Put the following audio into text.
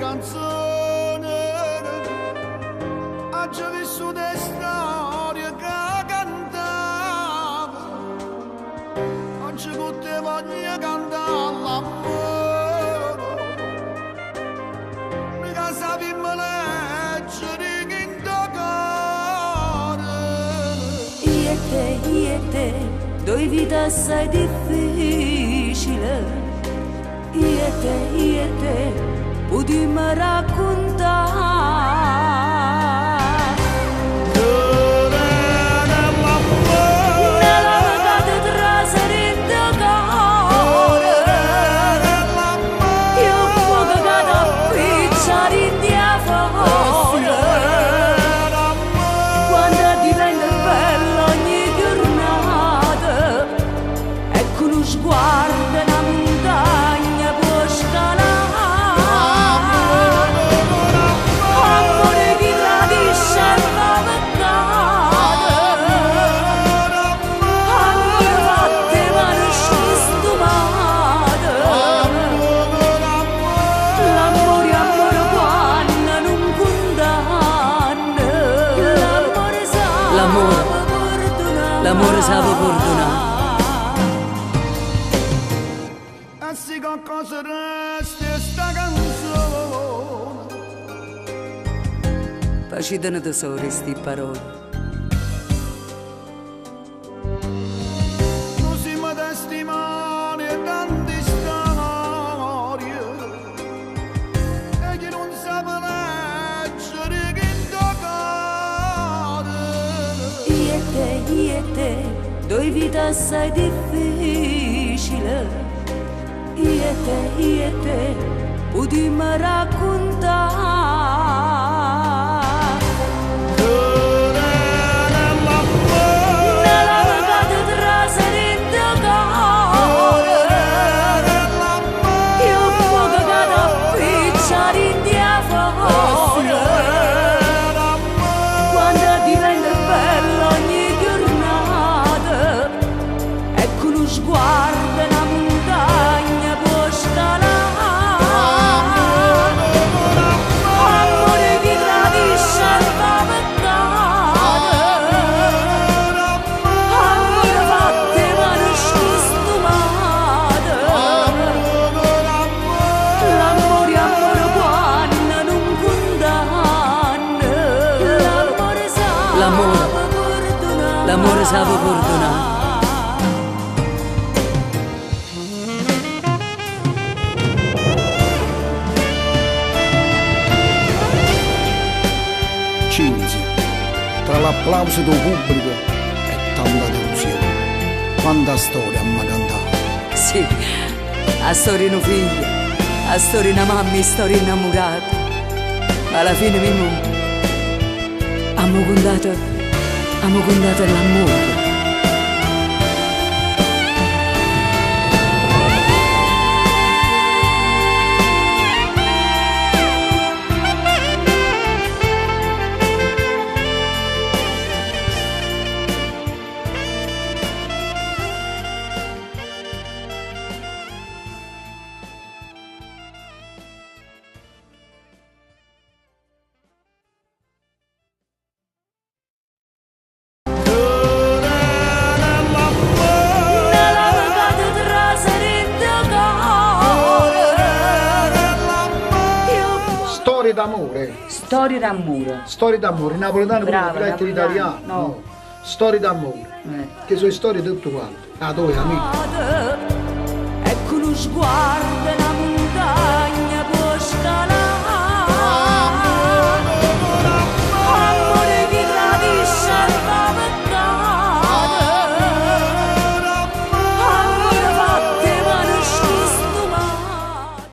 canzone, oggi ho vissuto le storie che cantavo, oggi con te voglio cantare l'amore, mica sappiamo leggere in tuo cuore. Io e te, due vite assai difficili. Io e te, potremmo raccontare. L'amore sa perdonare. E se qualcosa resta sta canzone, Facitene tesoro sti parole. non siamo testimoni e tante storie, e chi non sa leggere che in tuo cuore. Io e te, due vite assai difficili. Io e te, potremmo raccontare. Guarda la montagna può scalare, amore che tradisce il peccato, amore fatte mani stistumate, l'amore quando non condanna, l'amore sa perdonare. Cinzia, tra l'applauso del pubblico e tanta delusione, quanta storia mi ha cantato. Sì, a storia di figlio, a storia di mamma e storia innamorata. Ma alla fine abbiamo contato l'amore. Storie d'amore. Storia d'amore. Storie d'amore, in napoletano Brava, pure in napoletano, italiano. no. Storie d'amore. Che sono storie tutte quante. Ah, dove amici?